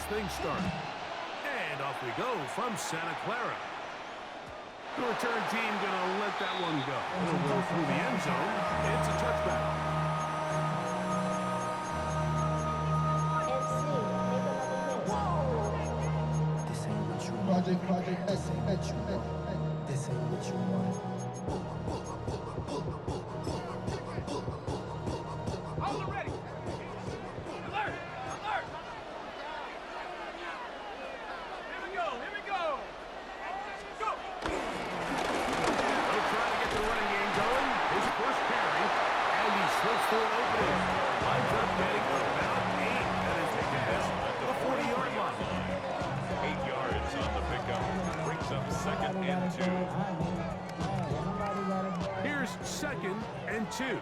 this thing started. And off we go from Santa Clara. The return team going to let that one go. It'll go through the end zone. It's a touchback. Project, this ain't what you want. This ain't what you want. Hold it ready. Alert! Alert! Here we go. Here we go. Go! They'll try to get the running game going. His first carry, and he slips through an opening. Lines up getting about 8. That is the pass at the 40-yard line. 8 yards on the pickup. Brings up 2nd and 2. Here's 2nd and 2.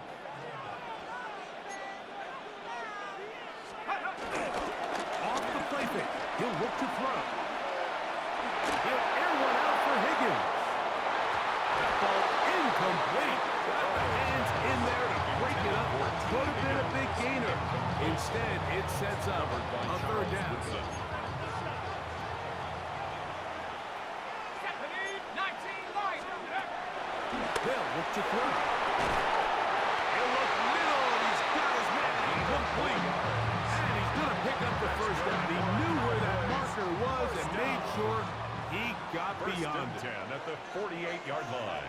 Off the play fake. He'll look to throw. He'll air one out for Higgins. That ball incomplete. Got the hands in there to break it up. Could have been a big gainer. Instead, it sets up a 3rd down. They'll look to throw. He'll look middle, and he's got his man complete. And he's going to pick up the 1st down. He knew where that marker was and made sure he got beyond it. 10 at the 48-yard line.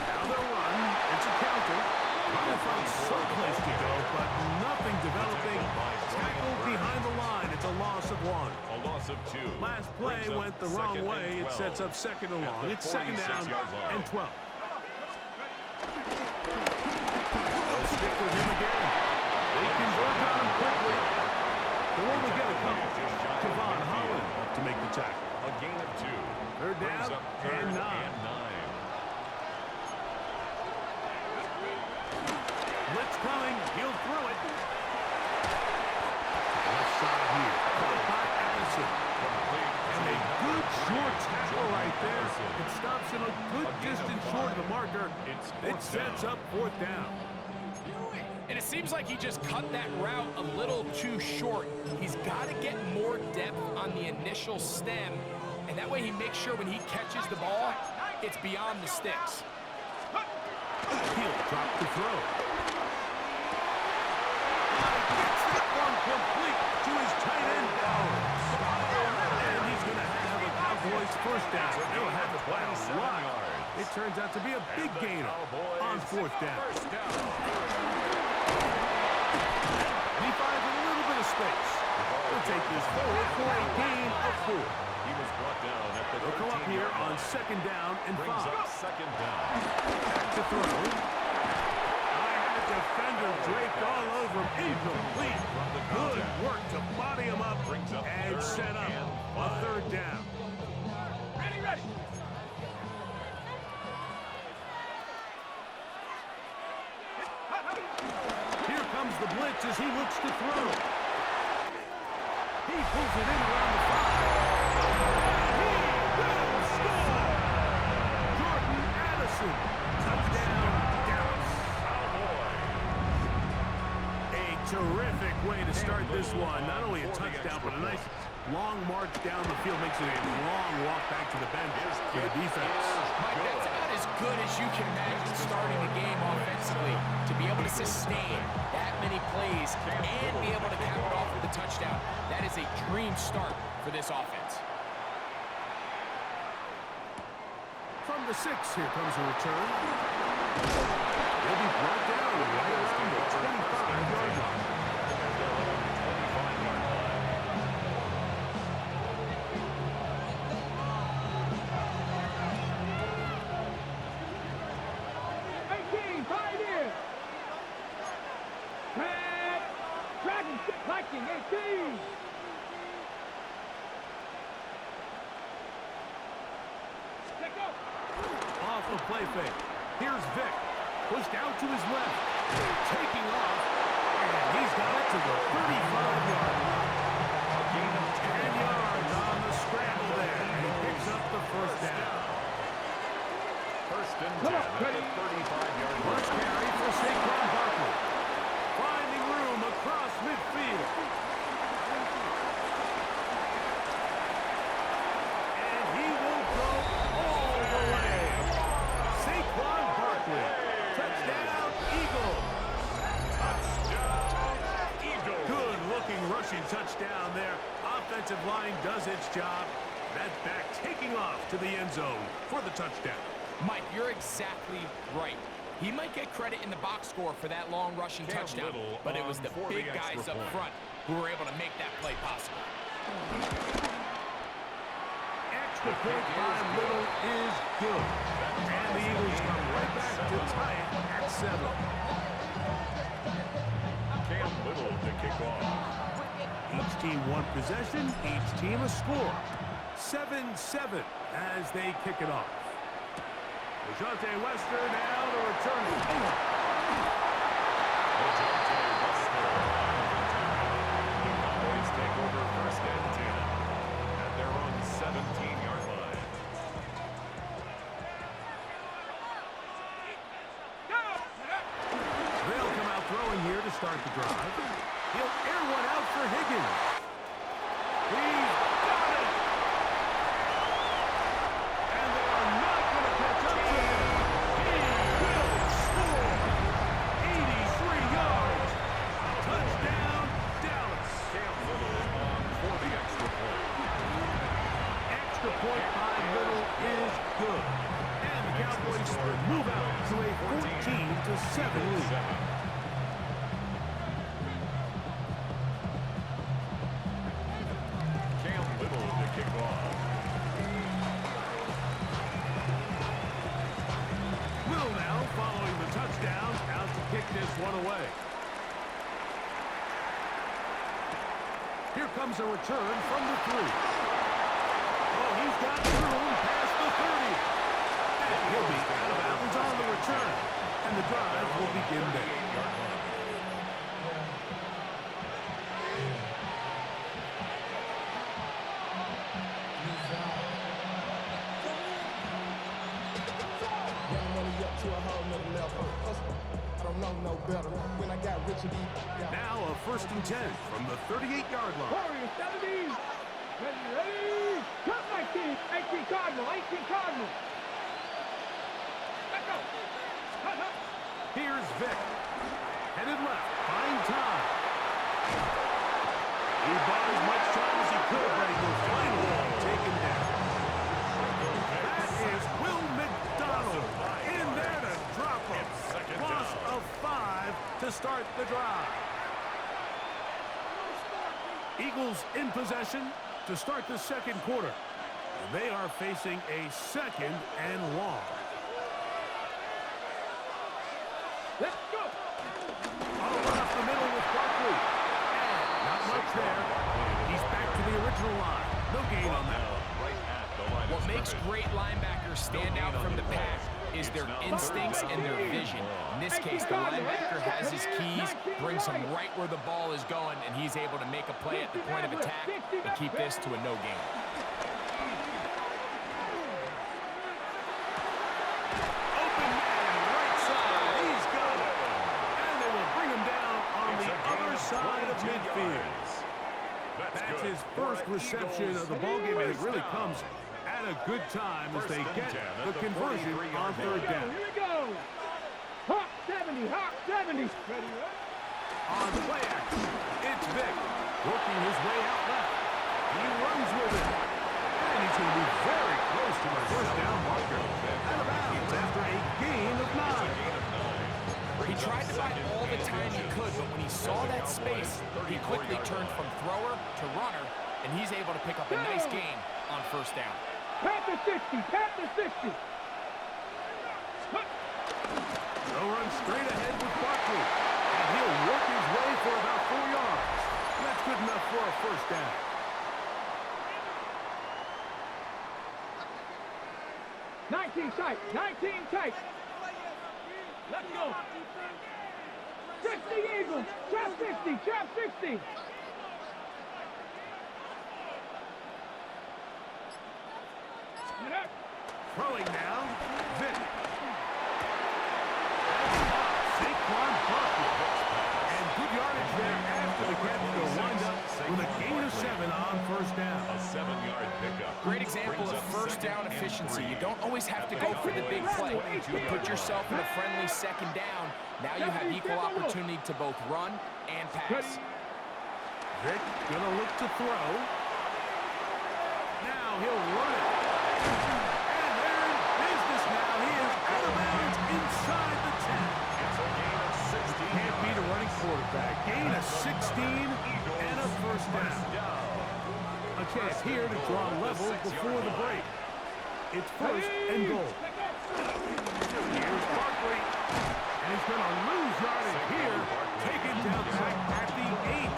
Now they'll run. It's a counter. Trying to find someplace to go, but nothing developing. Tackled behind the line. It's a loss of 1. A loss of 2. Last play went the wrong way. It sets up 2nd and long. It's 2nd down and 12. They'll stick with him again. They can work on him quickly. They'll only get a couple. Kevon Holland to make the tackle. A gain of 2. 3rd down and 9. Blitz coming. He'll throw it. Left side here. Caught by Addison. And a good short tackle right there. It stops him a good distance short of the marker. It sets up 4th down. And it seems like he just cut that route a little too short. He's got to get more depth on the initial stem, and that way he makes sure when he catches the ball, it's beyond the sticks. He'll drop the throw. Gets that one complete to his tight end Bowers. And he's going to have a Cowboys 1st down. They'll have it by a lot. It turns out to be a big gainer on 4th down. He finds a little bit of space. He'll take this forward for a gain of 4. He was brought down at the They'll come up here on 2nd down and 5. Brings up 2nd down. Back to throw. I had a defender draped all over him. Incomplete. Good work to body him up and set up a 3rd down. Ready, ready. Here comes the blitz as he looks to throw. He pulls it in around the 5. He will score! Jordan Addison. Touchdown, Dallas. A terrific way to start this one. Not only a touchdown, but a nice long march down the field. Makes it a long walk back to the bench for the defense. Mike, that's about as good as you can imagine starting a game offensively. To be able to sustain that many plays and be able to cap it off with a touchdown, that is a dream start for this offense. From the 6, here comes a return. He'll be brought down right around the 25-yard line. Viking 18. Off the play fake. Here's Vic. Pushed out to his left. Taking off. And he's got it to the 35-yard line. A gain of 10 yards on the scramble there. And he picks up the 1st down. 1st and 10 at the 35-yard line. First carry for Saquon Barkley. Finding room across midfield. rushing touchdown there. Offensive line does its job. That back taking off to the end zone for the touchdown. Mike, you're exactly right. He might get credit in the box score for that long rushing touchdown, but it was the big guys up front who were able to make that play possible. Extra point by Little is good. And the Eagles come right back to tie it at 7. Cam Little to kick off. Each team one possession, each team a score. 7-7 as they kick it off. Dejounte Wester now to return. Dejounte Wester. The Cowboys take over first and 10 at their own 17-yard line. They'll come out throwing here to start the drive. He'll air one out for Higgins. He's got it. And they are not going to catch up to him. He will score. 83 yards. Touchdown, Dallas. Cam Little on for the extra point. Extra point by Little is good. And the Cowboys move out to a 14-7 lead. Cam Little to kick off. Will now, following the touchdown, out to kick this one away. Here comes a return from the 3. Oh, he's got room past the 30. And he'll be out of bounds on the return. And the drive will begin there. Now a 1st and 10 from the 38-yard line. Warriors, 70. Ready. Cut 19. 18 Cardinal. 18 Cardinal. Let's go. Cut up. Here's Vick. Headed left. Fine time. He bought as much time as he could, but he will finally be taken down. That is Will McDonald in there to drop him. Loss of 5 to start the drive. Eagles in possession to start the second quarter. They are facing a 2nd and long. Let's go. All off the middle with Barkley. And not much there. He's back to the original line. No gain on that. What makes great linebackers stand out from the pack is their instincts and their vision. In this case, the linebacker has his keys, brings him right where the ball is going, and he's able to make a play at the point of attack and keep this to a no gain. Open man, right side. He's got it. And they will bring him down on the other side of midfield. That's his first reception of the ballgame, and it really comes at a good time as they get the conversion on 3rd down. Here we go. Hawk 70. Hawk 70. Ready. On play action, it's Vick working his way out left. He runs with it. And he's going to be very close to the 1st down marker. Out of bounds after a gain of 9. He tried to buy all the time he could, but when he saw that space, he quickly turned from thrower to runner, and he's able to pick up a nice gain on 1st down. Panther 60. Panther 60. They'll run straight ahead with Barkley. And he'll work his way for about 4 yards. That's good enough for a 1st down. Tight. 19 tight. Let's go. 60 Eagles. Trap 60. Trap 60. Throwing now. Vick. Saquon Barkley. And good yardage there after the catch. They'll wind up with a gain of 7 on 1st down. A 7-yard pickup. Great example of 1st down efficiency. You don't always have to go for the big play. You put yourself in a friendly 2nd down. Now you have equal opportunity to both run and pass. Vic gonna look to throw. Now he'll run it. And they're in business now. He is out of bounds inside the 10. It's a gain of 16. Can't beat a running quarterback. Gain of 16 and a first down. A chance here to draw level before the break. It's first and goal. Here's Barkley. And he's going to lose yardage here. Taken down at the 8.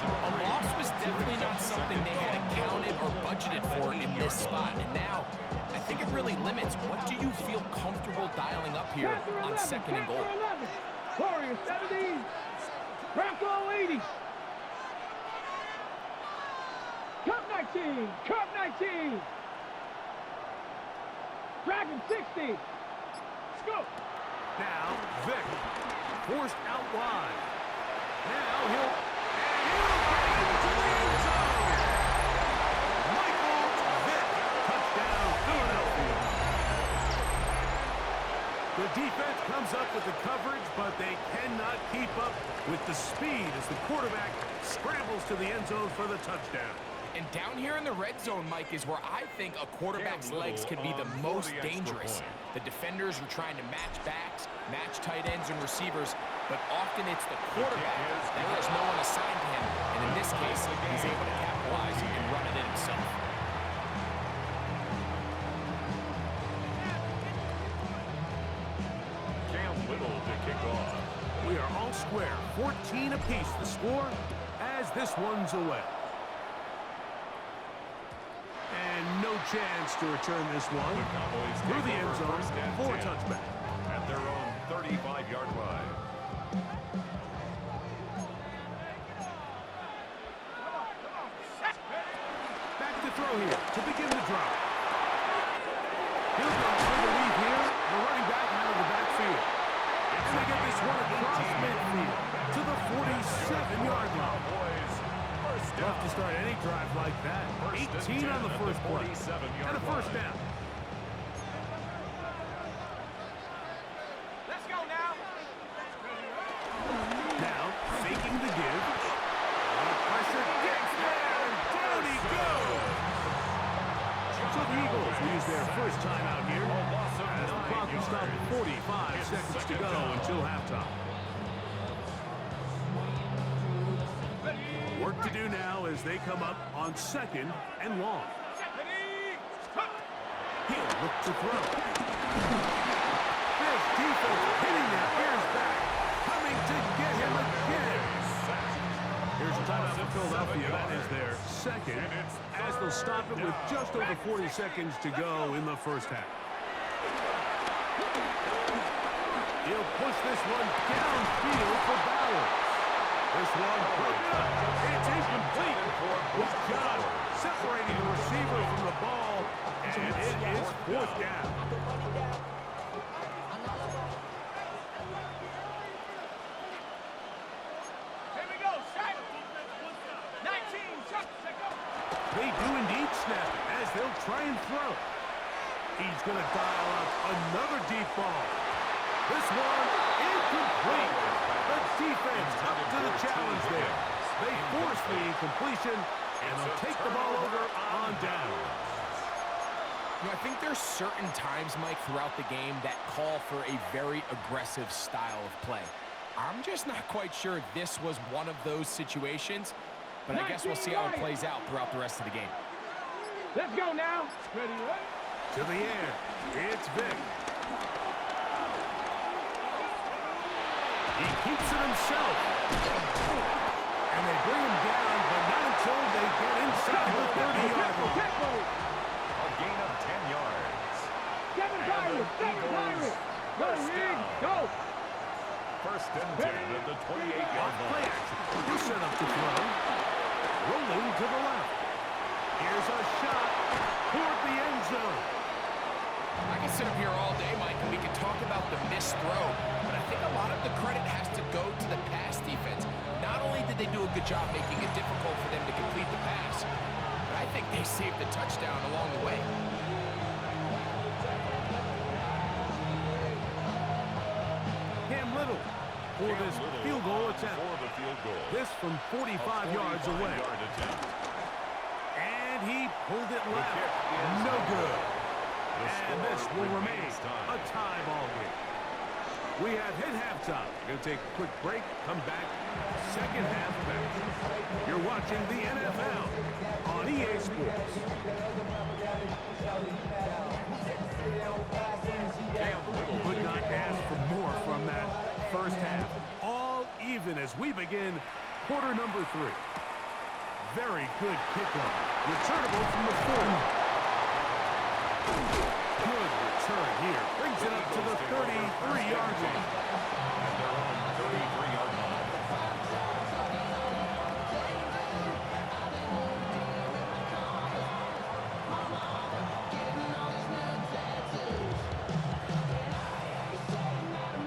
A loss was definitely not something they had accounted or budgeted for in this spot. And now, I think it really limits what do you feel comfortable dialing up here on second and goal. Warriors 70. Bronco 80. Cup 19. Cup 19. Dragon 60. Let's go. Now, Vic. Forced out wide. Now he'll get into the end zone. Michael Vick. Touchdown, Philadelphia. The defense comes up with the coverage, but they cannot keep up with the speed as the quarterback scrambles to the end zone for the touchdown. And down here in the red zone, Mike, is where I think a quarterback's legs can be the most dangerous. The defenders are trying to match backs, match tight ends and receivers, but often it's the quarterback that has no one assigned to him. And in this case, he's able to capitalize and run it in himself. Cam Little to kick off. We are all square. 14 apiece the score as this one's away. And no chance to return this one The Cowboys through take the end over zone first and for a 10 touchback. at their own 35-yard line. Back to throw here to begin the drive. He'll go for the lead here. The running back out of the backfield. And they get this one across midfield to the 47-yard line. Cowboys first Tough down. to start any drive like that. 18 on the first play. And a first down. Let's go now. Now, faking the give. Pressure gets there, and down he goes. So the Eagles use their first time out here. As the clock will stop at 45 seconds to go until halftime. Work to do now as they come up on second and long. He'll look to throw. This defense hitting their ears back. Coming to get him again. Here's a timeout for Philadelphia. That is their second, as they'll stop it with just over 40 seconds to go in the first half. He'll push this one downfield for Bowers. This one broken up. It's incomplete. With John separating the receiver from the ball, and it is fourth down. Here we go. Simon. 19. Chuck. They do indeed snap it as they'll try and throw. He's going to dial up another deep ball. This one incomplete. The defense up to the challenge there. They force the incompletion, and they'll take the ball over on down. You know, I think there's certain times, Mike, throughout the game that call for a very aggressive style of play. I'm just not quite sure this was one of those situations, but I guess we'll see how it plays out throughout the rest of the game. Let's go now. Ready, right? To the air, it's Vic. He keeps it himself. And they bring him down, but not until they get inside the 30-yard line. A gain of 10 yards. Kevin Byron. Go, Reed. Go. First and 10 at the 28-yard Play line. action. He'll set up to throw. Rolling to the left. Here's a shot toward the end zone. I can sit up here all day, Mike, and we can talk about the missed throw, but I think a lot of the credit has to go to the pass defense. Not only did they do a good job making it difficult for them to complete the pass, but I think they saved the touchdown along the way. Cam Little for this field goal attempt. For the field goal. This from 45 yards away. Yard attempt. And he pulled it left. No good. And this will remain a tie ball game. We have hit halftime. Going to take a quick break. Come back. Second half back. You're watching the NFL on EA Sports. Could not ask for more from that first half. All even as we begin quarter number 3. Very good kickoff. Returnable from the 4. Good return here. Brings it up to the 33-yard line. At their own 33-yard line.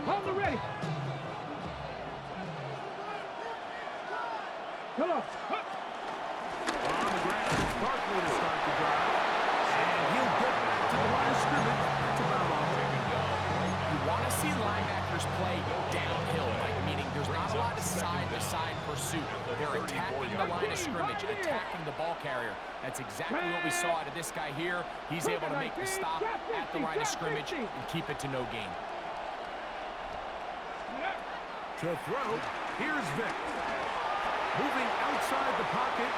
Hold the ready. Come on. On the ground, it's Barkley to start the drive. And he'll get back to the line of scrimmage. That's about all. You want to see linebackers play downhill, like meaning there's not a lot of side-to-side pursuit. They're attacking the line of scrimmage, attacking the ball carrier. That's exactly what we saw out of this guy here. He's able to make the stop at the line of scrimmage and keep it to no gain. To throw, here's Vic. Moving outside the pocket,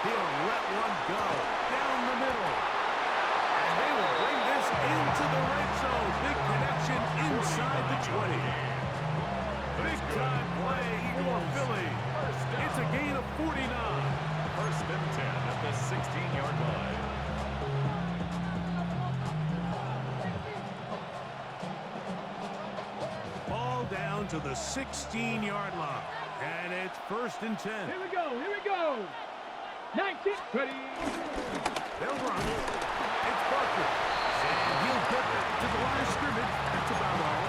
he'll let one go down the middle. And they will bring this into the red zone. Big connection inside the 20. Big time play for Philly. It's a gain of 49. First and 10 at the 16-yard line. Ball down to the 16-yard line. And it's first and 10. Here we go. Here we go. 19. Ready. They'll run. It's Barkley. And he'll get back to the line of scrimmage. That's about all.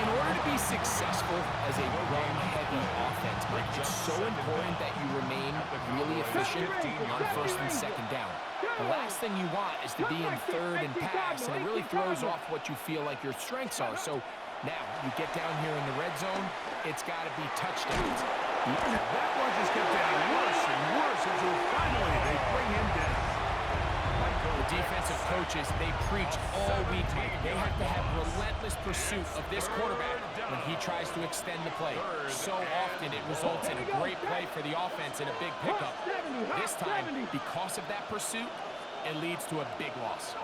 In order to be successful as a run-heavy offense, Mike, it's so important that you remain really efficient on first and second down. The last thing you want is to be in third and pass, and it really throws off what you feel like your strengths are. So now you get down here in the red zone, it's got to be touchdowns. That one just kept getting worse and worse until finally they bring him down. The defensive coaches, they preach all week, Mike. They have to have relentless pursuit of this quarterback when he tries to extend the play. So often it results in a great play for the offense and a big pickup. This time, because of that pursuit, it leads to a big loss.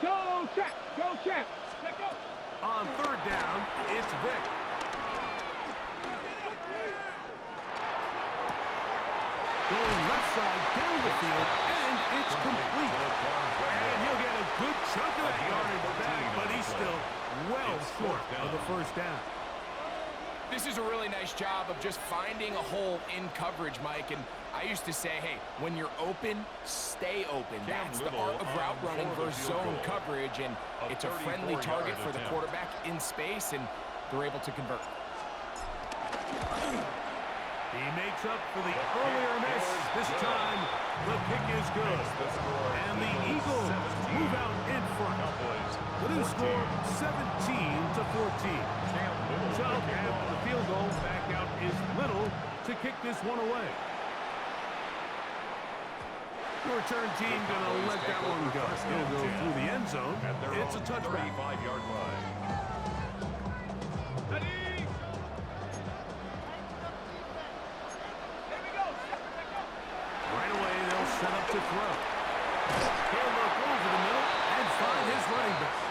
Go, check. Go, check. Let go. On third down, it's Vic. Going left side down the field, and it's complete. And he'll get a good chunk of that yardage back, but he's still well short of the first down. This is a really nice job of just finding a hole in coverage, Mike. And I used to say, hey, when you're open, stay open. That's the art of route running versus zone coverage. And it's a friendly target for the quarterback in space, and they're able to convert. He makes up for the earlier miss. This time, the kick is good. And the Eagles move out in front. The new score, 17-14. So after the field goal, back out is Little to kick this one away. The return team going to let that one go. He'll go through the end zone. It's a touchback. 35-yard line. Right away, they'll set up to throw. He'll look over the middle and find his running back.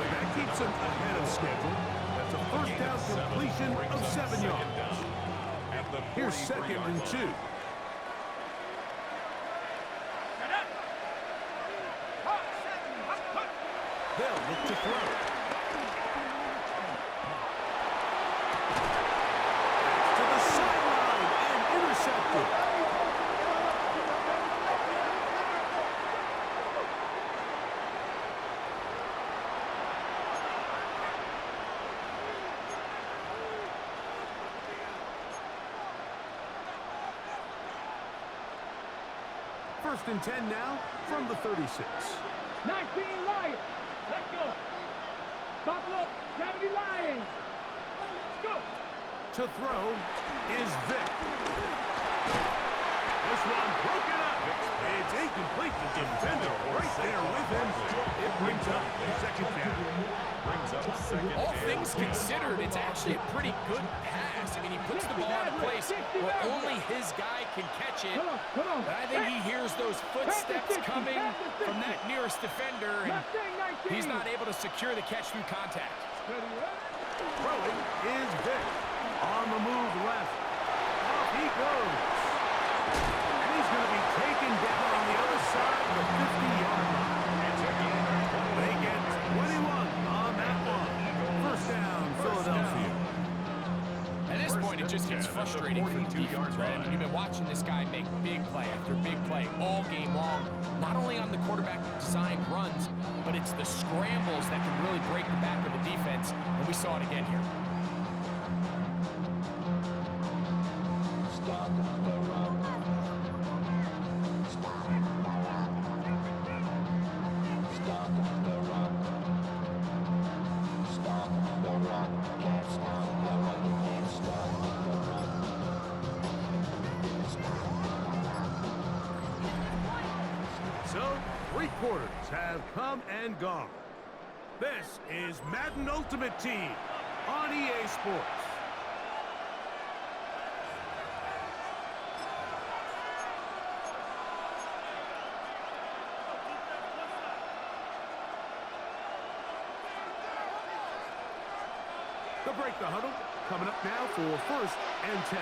That keeps him ahead of schedule. That's a first down completion of 7 yards. Here's second and 2. They'll look to throw. To the sideline and intercepted. First and 10 now from the 36. 19 Lions. Let's go. Buffalo, 70 Lions. Go. To throw is Vic. This one broken up. It's incomplete. The defender right there with him. It brings up second down. All things considered, it's actually a pretty good pass. I mean, he puts the ball in a place where only his guy can catch it. But I think he hears those footsteps coming from that nearest defender, and he's not able to secure the catch through contact. Throwing is Vic. On the move left. Off he goes. And he's going to be taken down on the other side of the 50-yard line. They get 21 on that one. First down, Philadelphia. At this point, it just gets frustrating for the defense, right? I mean, you've been watching this guy make big play after big play all game long, not only on the quarterback-designed runs, but it's the scrambles that can really break the back of the defense, and we saw it again here. So, 3 quarters have come and gone. This is Madden Ultimate Team on EA Sports. They'll break the huddle. Coming up now for first and 10.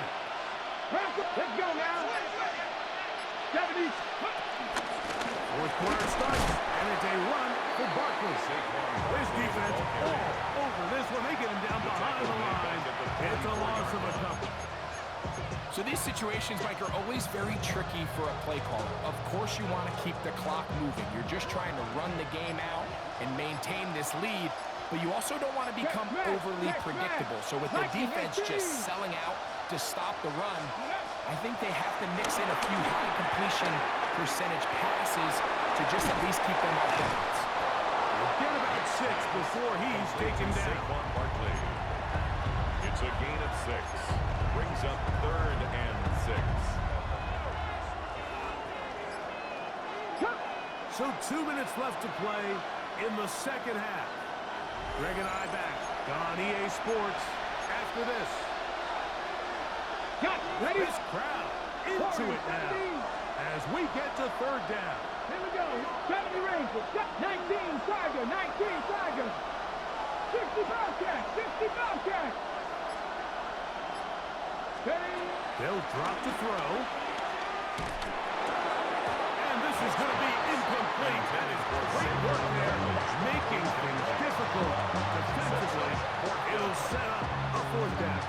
Let's go now. 70. Fourth quarter starts, and it's a run for Barkley. This defense all over this one. They get him down behind the line. It's a loss of a couple. So these situations, Mike, are always very tricky for a play caller. Of course you want to keep the clock moving. You're just trying to run the game out and maintain this lead, but you also don't want to become overly predictable. So with the defense just selling out to stop the run, I think they have to mix in a few high completion percentage passes to just at least keep them off the bounce. Get about 6 before he's taken down. Barkley. It's a gain of 6. Brings up 3rd and 6. So 2 minutes left to play in the second half. Greg and I back on EA Sports after this. Ready? This crowd into it now as we get to 3rd down. Here we go. 70 Rangers. 19 Tiger. 19 Tiger. 60 Bobcats. 60 Bobcats. They'll drop to throw. And this is going to be incomplete. That is great work there, making things difficult defensively. It'll set up a 4th down.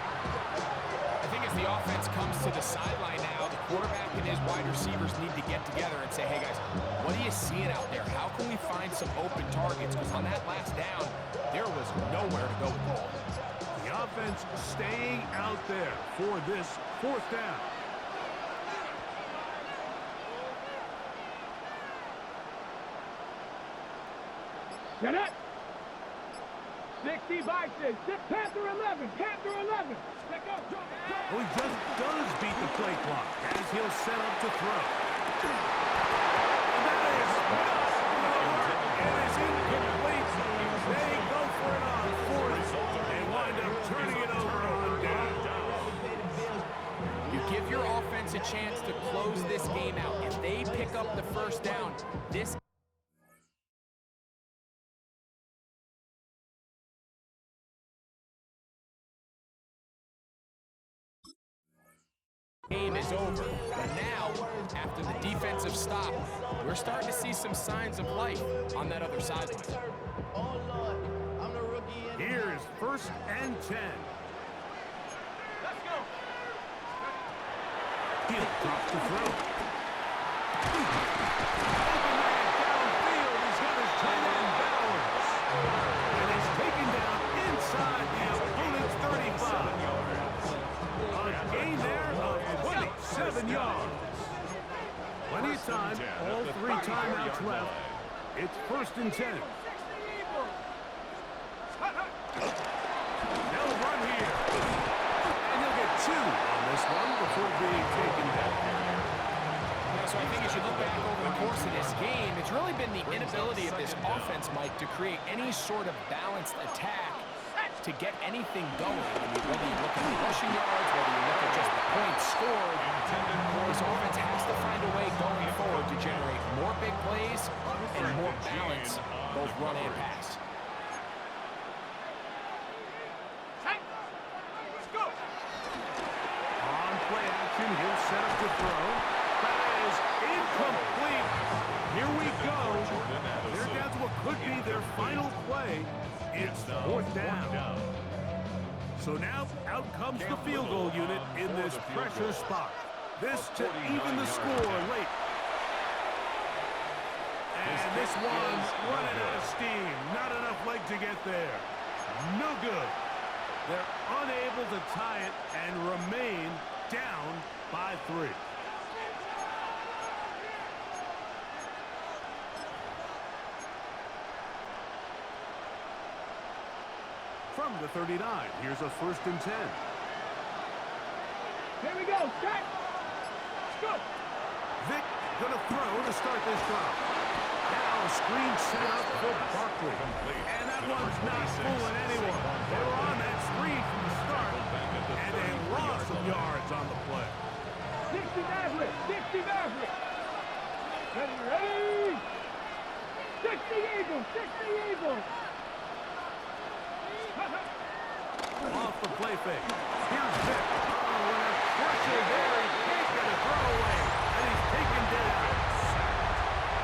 I think as the offense comes to the sideline now, the quarterback and his wide receivers need to get together and say, hey guys, what are you seeing out there? How can we find some open targets? Because on that last down, there was nowhere to go with the ball. The offense staying out there for this 4th down. Get it. 60 by 6. Panther 11. Panther 11. Let go. Well, he just does beat the play clock as he'll set up to throw. And that is not going to work. It is incomplete. They go for it on 4th. They wind up turning it over on down. You give your offense a chance to close this game out. If they pick up the first down, this game is over. But now, after the defensive stop, we're starting to see some signs of life on that other sideline. Here's first and 10. Let's go. He'll drop to throw. Open man downfield. He's got his tight end Bowers. And he's taken down inside the opponent's 35. A gain there of 27 yards. Plenty of time. All 3 timeouts left. It's first and 10. this one before being taken down. Yeah, so I think as you look back over the course of this game, it's really been the inability of this offense, Mike, to create any sort of balanced attack to get anything going. I mean, whether you look at the rushing yards, whether you look at just the points scored, this offense has to find a way going forward to generate more big plays and more balance, both run and pass. On play action, he'll set up to throw. That is incomplete. Here we go. They're down to what could be their final play. It's fourth down. So now out comes the field goal unit in this pressure spot. This to even the score late. And this one's running out of steam. Not enough leg to get there. No good. They're unable to tie it and remain down by 3. From the 39, here's a 1st and 10. Here we go. Set. Go. Vic gonna throw to start this drive. Now a screen set up for Barkley. And that one's not fooling anyone. They were on that screen from the start, and they lost some yards on the play. 60 Maverick. 60 Maverick. Ready. 60 Eagles. 60 Eagles. Off the play fake. Here's Vic. Oh, and a pressure there. He can't get a throwaway. And he's taken down.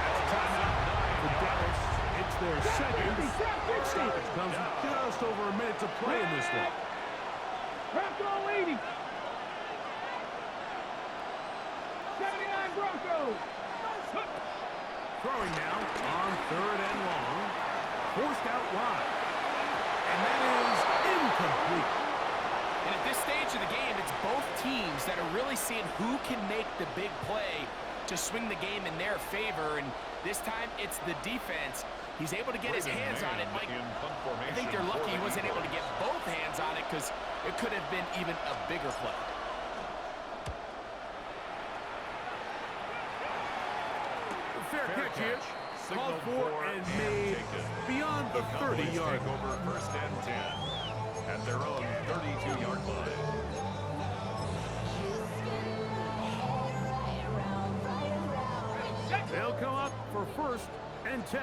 That's a timeout for Dallas. It's their second. Stoppage comes with just over a minute to play in this one. Crack all 80. 79 Broncos. Throwing now on 3rd and long. Forced out wide. And that is incomplete. And at this stage of the game, it's both teams that are really seeing who can make the big play to swing the game in their favor. And this time, it's the defense. He's able to get his hands on it. Mike, I think they're lucky he wasn't able to get both hands on it because it could have been even a bigger play. Fair catch here. Called for and made beyond the 30-yard line. Over 1st and 10 at their own 32-yard line. They'll come up for 1st and 10.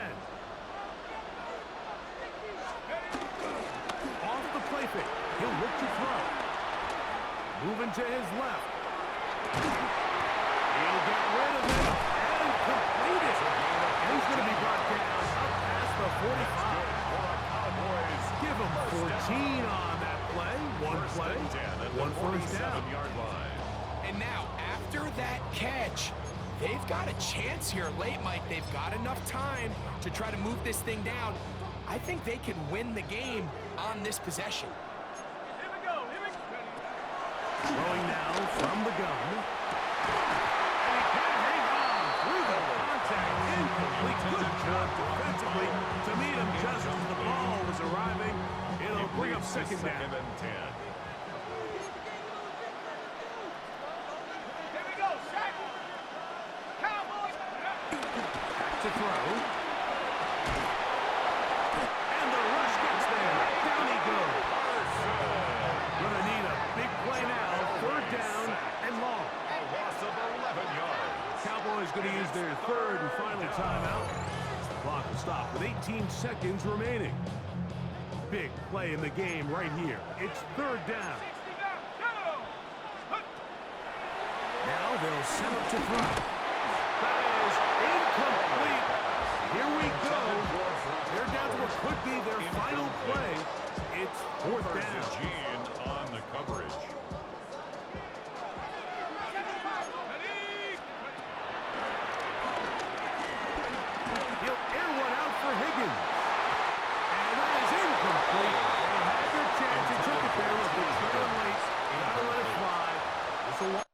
Off the play fake. He'll look to throw. Moving to his left. He'll get rid of it and complete it. And he's going to be brought down up past the 45. Give him 14 on that play. One play, one first down. And now, after that catch, they've got a chance here late, Mike. They've got enough time to try to move this thing down. I think they can win the game on this possession. Here we go. Throwing now from the gun. And he can't hang on through the contact. Incomplete. Good job defensively to meet him just as the ball was arriving. It'll bring up 2nd down. And 10. Here we go. Set. Cowboys. Back to throw. And the rush gets there. Down he goes. Gonna need a big play now. 3rd down and long. A loss of 11 yards. Cowboys gonna use their 3rd and final timeout. The clock will stop with 18 seconds remaining. Big play in the game right here. It's 3rd down. Now they'll set up to throw. That is incomplete. Here we go. They're down to what could be their final play. It's 4th down. Gene on the coverage. He'll air one out for Higgins. And that is incomplete. They had their chance. He took it there with the trail late. Gotta let it fly. This will